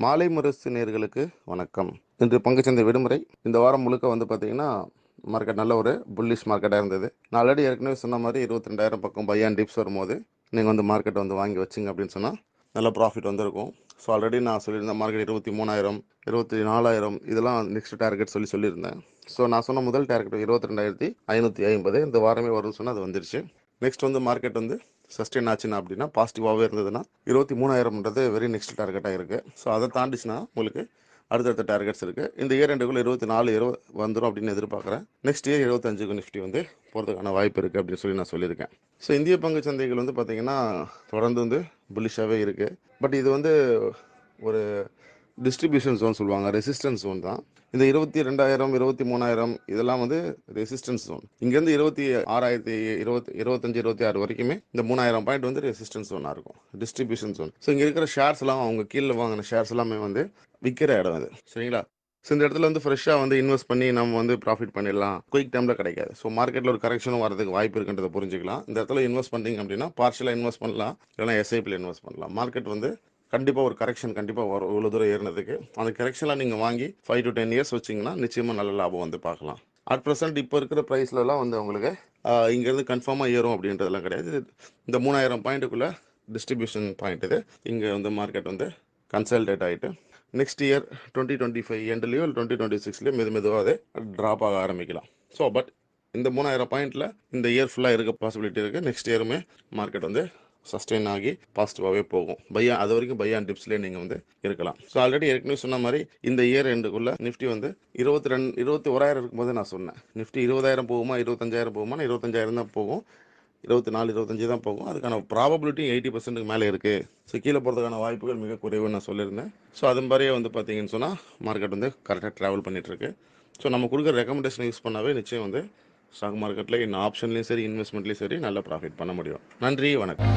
மாலை முரசு நேயர்களுக்கு வணக்கம். இன்று பங்குச்சந்தை விடுமுறை. இந்த வாரம் முழுக்க பார்த்தீங்கன்னா, மார்க்கெட் நல்ல ஒரு புல்லிஷ் மார்க்கெட்டா இருந்தது. நான் ஆல்ரெடி ஏற்கனவே சொன்ன மாரி 22,000 பக்கம் பை அண்ட் டிப்ஸ் வரும்போது, நீங்க மார்க்கெட் வாங்கி வச்சீங்க அப்படின்னு சொன்னா, நல்ல ப்ராஃபிட் வந்திருக்கும். ஸோ ஆல்ரெடி நான் சொல்லியிருந்தேன் மார்க்கெட் 23,000, 24,000 இதெல்லாம் நெக்ஸ்ட் டார்கெட் சொல்லியிருந்தேன். ஸோ நான் சொன்ன முதல் டார்கெட் 22,550 இந்த வாரமே வரும்னு சொன்னா அது வந்துருச்சு. நெக்ஸ்ட் மார்க்கெட் சஸ்டெயின் ஆச்சுன்னா அப்படின்னா பாசிட்டிவாகவே இருந்ததுன்னா 23,000ன்றது வெரி நெக்ஸ்ட் டார்கெட்டாக இருக்குது. ஸோ அதை தாண்டிச்சுன்னா உங்களுக்கு அடுத்தடுத்த டார்கெட்ஸ் இருக்குது. இந்த இயர் ரெண்டுக்குள்ள 24 வந்துடும் அப்படின்னு எதிர்பார்க்குறேன். நெக்ஸ்ட் இயர் 25க்கு நிஃப்டி போகிறதுக்கான வாய்ப்பு இருக்குது அப்படின்னு நான் சொல்லியிருக்கேன். ஸோ இந்திய பங்கு சந்தைகள் பார்த்தீங்கன்னா தொடர்ந்து புல்லிஷாகவே இருக்குது. பட் இது ஒரு டிஸ்ட்ரிபியூஷன் ஜோன் சொல்லுவாங்க, ரெசிஸ்டன்ஸ் ஜோன் தான். இந்த 22,000 23,000 இதெல்லாம் ரெசிஸ்டன்ஸ் ஜோன். இங்கேருந்து 26,025 26 வரைக்குமே இந்த 3,000 பாயிண்ட் ரெசிஸ்டன்ஸ் ஜோனாக இருக்கும், டிஸ்ட்ரிபியூஷன் ஜோன். ஸோ இங்கே இருக்கிற ஷேர்ஸ் எல்லாம் அவங்க கீழே வாங்கின ஷேர்ஸ் எல்லாமே விற்கிற இடம் அது, சரிங்களா? ஸோ இந்த இடத்துல ஃப்ரெஷ்ஷாக இன்வெஸ்ட் பண்ணி நம்ம ப்ராஃபிட் பண்ணிடலாம், குயிக் டைமில் கிடைக்காது. ஸோ மார்க்கெட்டில் ஒரு கரெக்ஷனும் வரதுக்கு வாய்ப்பு இருக்குன்றதை புரிஞ்சுக்கலாம். இந்த இடத்துல இன்வெஸ்ட் பண்ணிங்க அப்படின்னா பார்ஷலாக இன்வெஸ்ட் பண்ணலாம், இல்லைனா எஸ்ஐபியில் இன்வெஸ்ட் பண்ணலாம். மார்க்கெட் கண்டிப்பாக ஒரு கரெக்ஷன் கண்டிப்பாக வரும். இவ்வளோ தூரம் ஏறினதுக்கு அந்த கரெக்ஷனில் நீங்கள் வாங்கி 5 to 10 இயர்ஸ் வச்சிங்கன்னா நிச்சயமாக நல்ல லாபம் பார்க்கலாம். அட் ப்ரெசென்ட் இப்போ இருக்கிற ப்ரைஸ்லலாம் உங்களுக்கு இங்கேருந்து கன்ஃபார்மாக ஏறும் அப்படின்றதெல்லாம் கிடையாது. இந்த 3,000 பாயிண்ட்டுக்குள்ளே டிஸ்ட்ரிபியூஷன் பாயிண்ட் இது. இங்கே மார்க்கெட் கன்சல்டேட் ஆகிட்டு நெக்ஸ்ட் இயர் 2025 எண்ட்லேயோ இல்லை 2026லேயோ மெதுவாக அதை ட்ராப் ஆக ஆரம்பிக்கலாம். ஸோ பட் இந்த 3,000 பாயிண்டில் இந்த இயர் ஃபுல்லாக இருக்க பாசிபிலிட்டி இருக்குது. நெக்ஸ்ட் இயருமே மார்க்கெட் சஸ்டெயின் ஆகி பாசிட்டிவாகவே போகும். அது வரைக்கும் பை அண்ட் டிப்ஸ்லேயே நீங்கள் இருக்கலாம். ஸோ ஆல்ரெடி ஏற்கனவே சொன்ன மாதிரி இந்த இயர் எண்டுக்குள்ளே நிஃப்டி 21,000 இருக்கும்போது நான் சொன்னேன், நிஃப்டி 20,000 போகுமா 25,000 போகுமா, 25,000 தான் போகும், 24 25 தான் போகும். அதுக்கான ப்ராபபிலிட்டி 80% மேலே இருக்குது. ஸோ கீழே போகிறதுக்கான வாய்ப்புகள் மிக குறைவுன்னு நான் சொல்லியிருந்தேன். ஸோ அது மாதிரியே பார்த்தீங்கன்னு சொன்னால் மார்க்கெட் கரெக்டாக ட்ராவல் பண்ணிகிட்ருக்கு. ஸோ நம்ம கொடுக்குற ரெக்கமெண்டேஷன் யூஸ் பண்ணாவே நிச்சயம் ஸ்டாக் மார்க்கெட்டில் இன்னும் ஆப்ஷன்லேயும் சரி இன்வெஸ்ட்மெண்ட்லேயும் சரி நல்ல ப்ராஃபிட் பண்ண முடியும். நன்றி, வணக்கம்.